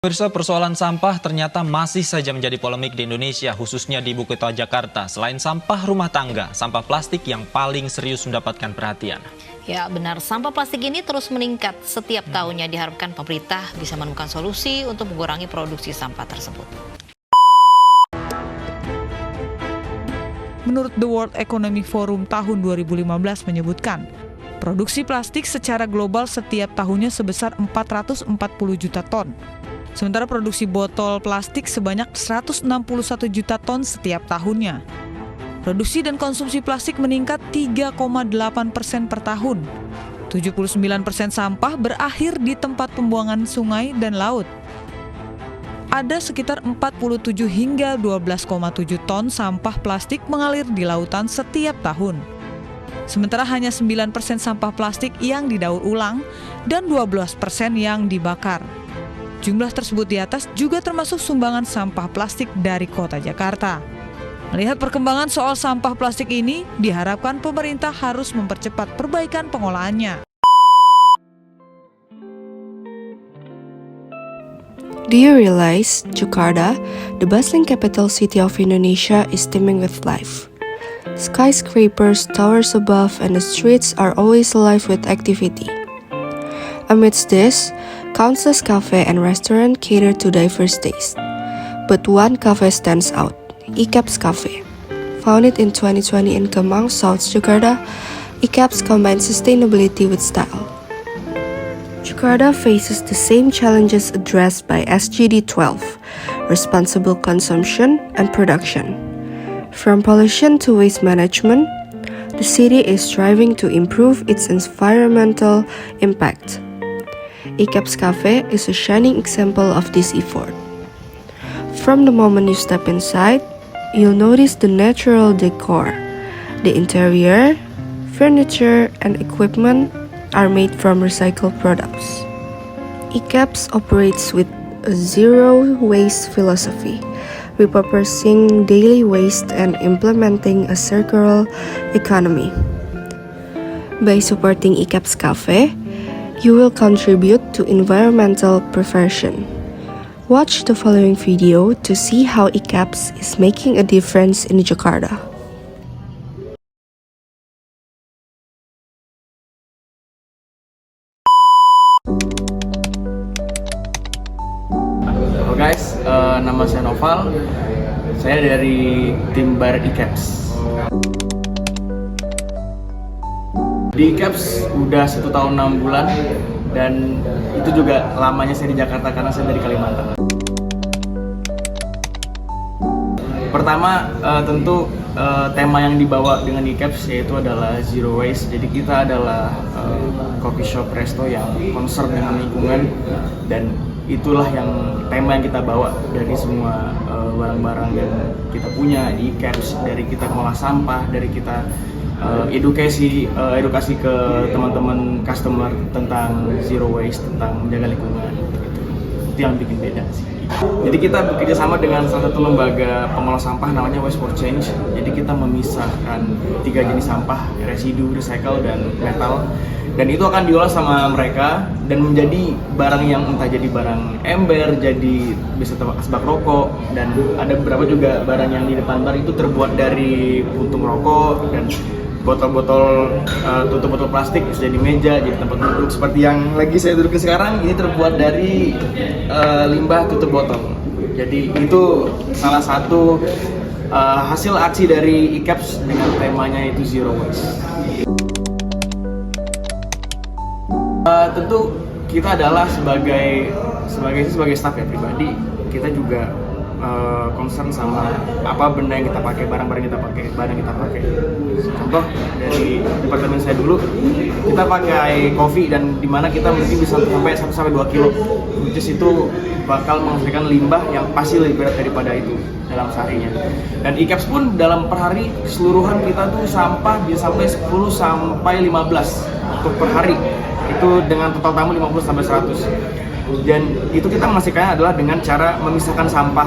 Pemirsa, persoalan sampah ternyata masih saja menjadi polemik di Indonesia, khususnya di Ibu Kota Jakarta. Selain sampah rumah tangga, sampah plastik yang paling serius mendapatkan perhatian. Ya benar, sampah plastik ini terus meningkat setiap tahunnya. Diharapkan pemerintah bisa menemukan solusi untuk mengurangi produksi sampah tersebut. Menurut The World Economic Forum tahun 2015 menyebutkan, produksi plastik secara global setiap tahunnya sebesar 440 juta ton. Sementara produksi botol plastik sebanyak 161 juta ton setiap tahunnya. Produksi dan konsumsi plastik meningkat 3,8% per tahun. 79% sampah berakhir di tempat pembuangan sungai dan laut. Ada sekitar 47 hingga 12,7 ton sampah plastik mengalir di lautan setiap tahun. Sementara hanya 9% sampah plastik yang didaur ulang dan 12% yang dibakar. Jumlah tersebut di atas juga termasuk sumbangan sampah plastik dari Kota Jakarta. Melihat perkembangan soal sampah plastik ini, diharapkan pemerintah harus mempercepat perbaikan pengolahannya. Do you realize Jakarta, the bustling capital city of Indonesia, is teeming with life? Skyscrapers, towers above, and the streets are always alive with activity. Amidst this, countless cafe and restaurant cater to diverse tastes. But one cafe stands out, Ikeps Cafe. Founded in 2020 in Kemang, South Jakarta, Ikeps combines sustainability with style. Jakarta faces the same challenges addressed by SGD 12, responsible consumption and production. From pollution to waste management, the city is striving to improve its environmental impact. Ikeps Cafe is a shining example of this effort. From the moment you step inside, you'll notice the natural decor. The interior, furniture, and equipment are made from recycled products. Ikeps operates with a zero-waste philosophy, repurposing daily waste and implementing a circular economy. By supporting Ikeps Cafe, you will contribute to environmental preservation. Watch the following video to see how Ikeps is making a difference in Jakarta. Halo guys, nama saya Noval. Saya dari tim bar Ikeps. Di Ikeps udah 1 tahun 6 bulan dan itu juga lamanya saya di Jakarta karena saya dari Kalimantan. Pertama tentu tema yang dibawa dengan Ikeps yaitu adalah zero waste. Jadi kita adalah coffee shop resto yang concern dengan lingkungan dan itulah yang tema yang kita bawa dari semua barang-barang yang kita punya di Ikeps, dari kita mengolah sampah, dari kita edukasi ke teman-teman customer tentang zero waste, tentang menjaga lingkungan. Itu yang bikin beda sih. Jadi kita bekerja sama dengan salah satu lembaga pengolah sampah namanya Waste for Change. Jadi kita memisahkan 3 jenis sampah, residu, recycle, dan metal. Dan itu akan diolah sama mereka dan menjadi barang yang entah jadi barang ember, jadi bisa asbak rokok, dan ada beberapa juga barang yang di depan bar itu terbuat dari puntung rokok, dan botol-botol tutup botol plastik bisa jadi meja, jadi tempat duduk seperti yang lagi saya dudukin sekarang. Ini terbuat dari limbah tutup botol. Jadi itu salah satu hasil aksi dari Ikeps dengan temanya itu zero waste. Tentu kita adalah sebagai staff ya pribadi, kita juga concern sama apa benda yang kita pakai, barang-barang yang kita pakai, bahan yang kita pakai. Contoh dari departemen saya dulu, kita pakai kopi dan dimana kita mungkin bisa sampai 1-2 kilo, which is itu bakal menghasilkan limbah yang pasti lebih berat daripada itu dalam seharinya. Dan Ikeps pun dalam per hari keseluruhan kita tuh sampah bisa sampai 10 sampai 15 untuk per hari. Itu dengan total tamu 50 sampai 100. Dan itu kita menghasilkannya adalah dengan cara memisahkan sampah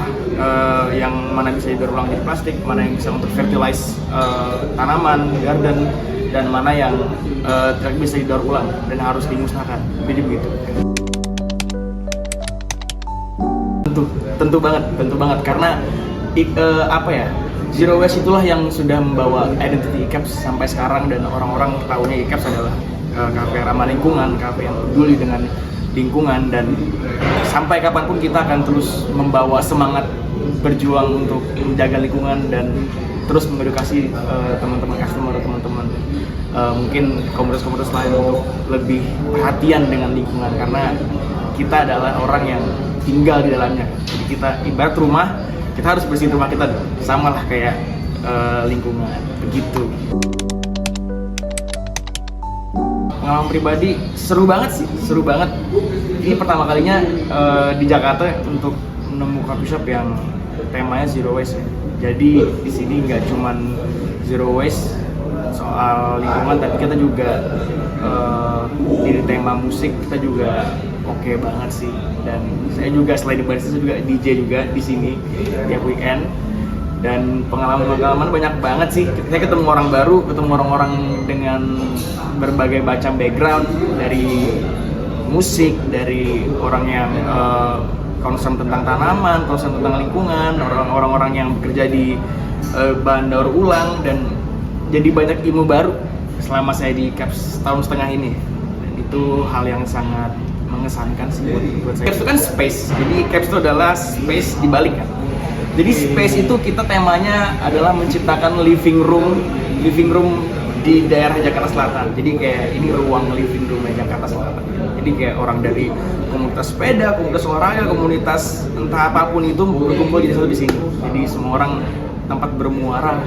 yang mana bisa didaur ulang jadi plastik, mana yang bisa untuk fertilize tanaman, garden, dan mana yang tidak bisa didaur ulang dan harus dimusnahkan. Jadi begitu. tentu banget karena apa ya, zero waste itulah yang sudah membawa identity ICAPS sampai sekarang, dan orang-orang tahunya ICAPS adalah kafe ramah lingkungan, kafe yang peduli dengan lingkungan, dan sampai kapanpun kita akan terus membawa semangat berjuang untuk menjaga lingkungan dan terus mengedukasi teman-teman customer, teman-teman mungkin komunitas-komunitas lain untuk lebih perhatian dengan lingkungan, karena kita adalah orang yang tinggal di dalamnya. Jadi kita ibarat rumah, kita harus bersihin rumah kita, sama lah kayak lingkungan, begitu. Pengalaman pribadi seru banget. Ini pertama kalinya di Jakarta untuk menemu coffee shop yang temanya zero waste ya. Jadi di sini nggak cuman zero waste soal lingkungan, tapi kita juga di tema musik kita juga oke banget sih. Dan saya juga selain di barista, saya juga DJ juga di sini tiap weekend. Dan pengalaman banyak banget sih. Saya ketemu orang baru, ketemu orang-orang dengan berbagai macam background, dari musik, dari orang yang concern tentang tanaman, concern tentang lingkungan, orang-orang yang bekerja di bahan daur ulang, dan jadi banyak ilmu baru selama saya di CAPS tahun setengah ini. Dan itu hal yang sangat mengesankan sih buat saya. CAPS itu kan space, jadi CAPS itu adalah space di balik kan. Jadi space itu kita temanya adalah menciptakan living room di daerah Jakarta Selatan. Jadi kayak ini ruang living room Jakarta Selatan. Jadi kayak orang dari komunitas sepeda, komunitas olahraga, komunitas entah apapun itu berkumpul jadi satu di sini. Jadi semua orang tempat bermuara.